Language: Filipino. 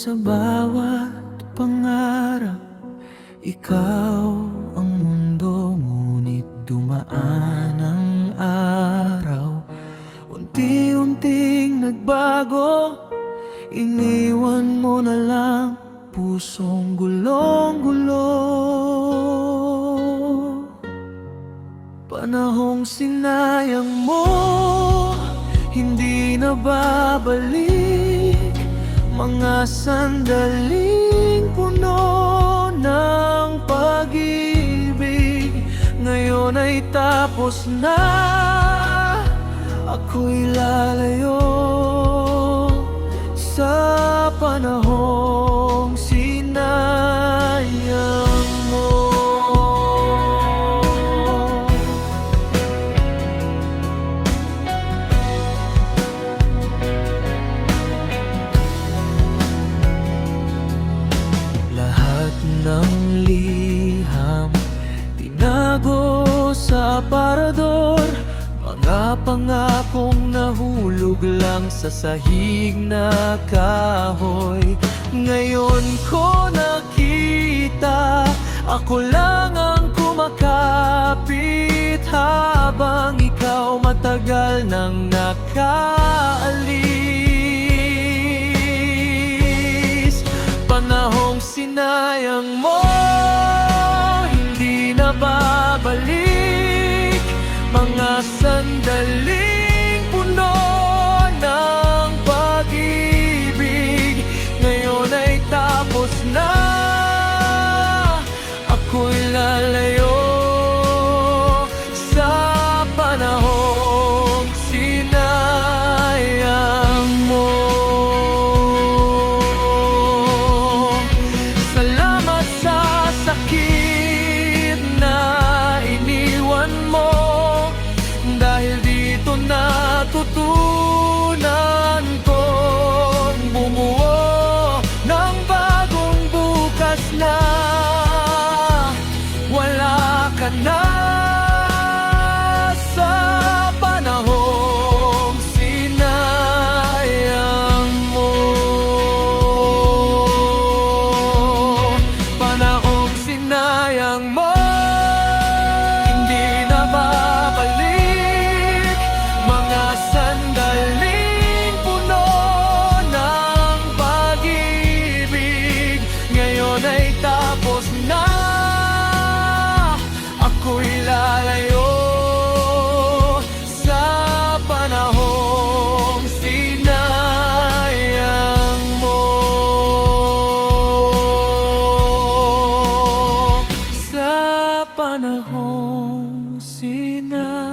sa bawat pangarap. Ikaw ang mundo, ngunit dumaan ang araw. Unti-unting nagbago, iniwan mo na lang pusong gulong-gulo. Panahong sinayang mo, hindi na babalik. Mga sandaling puno ng pag-ibig, ngayon ay tapos na. Ako'y lalayo sa panahong sinayang mo. Lahat ng liham tinago sa aparador, mga pangakong nahulog lang sa sahig na kahoy. Ngayon ko nakita, ako lang ang kumakapit, habang ikaw matagal nang nakaalis. Panahong sinayang mo, hindi na babalik. Mga sandaling puno ng pag-ibig, ngayon ay tapos na. Ako'y lalayo sa panahong sinayang mo. Salamat sa sakit na iniwan mo, dahil dito natutunan kong bumuo ng bagong bukas na. Wala ka na sa panahong sinayang mo. Panahong sinayang mo, hindi na babalik. Mga sandaling puno ng pag-ibig, ngayon ay tapos na. Ako'y lalayo sa panahong sinayang mo. Sa panahong sinayang